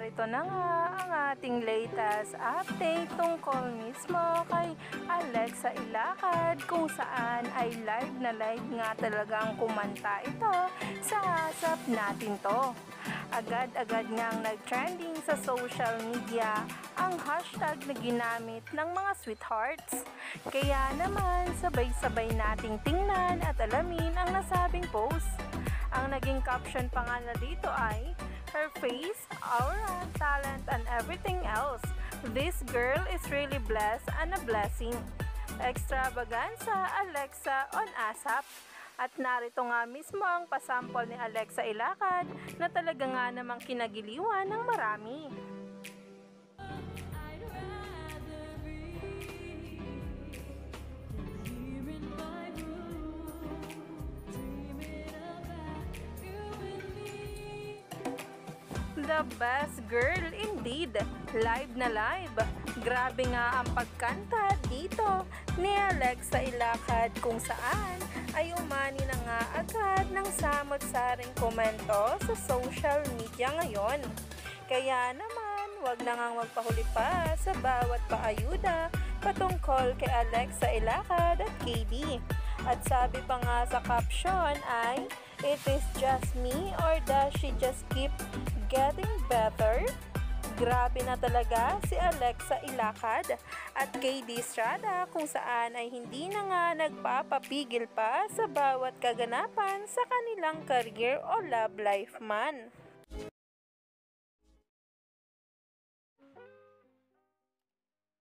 narito na nga ang ating latest update tungkol mismo kay Alexa Ilacad, kung saan ay live na live nga talagang kumanta ito sa ASAP Natin To. Agad-agad ngang nag-trending sa social media ang hashtag na ginamit ng mga sweethearts. Kaya naman sabay-sabay nating tingnan at alamin ang nasabing post. Ang naging caption pa nga na dito ay, "Her face, aura, talent, and everything else. This girl is really blessed and a blessing. Extravaganza Alexa on ASAP." At narito nga mismo ang pasample ni Alexa Ilacad na talaga nga namang kinagiliwan ng marami. The best girl indeed, live na live. Grabe nga ang pagkanta dito ni Alexa Ilacad, kung saan ay umani na nga agad ng samot-saring komento sa social media ngayon. Kaya naman, wag na ngang magpahuli pa sa bawat paayuda patungkol kay Alexa Ilacad at KD. At sabi pa nga sa caption ay, "It is just me or does she just keep getting better?" Grabe na talaga si Alexa Ilacad at KD Estrada, kung saan ay hindi na nga nagpapapigil pa sa bawat kaganapan sa kanilang career o love life man.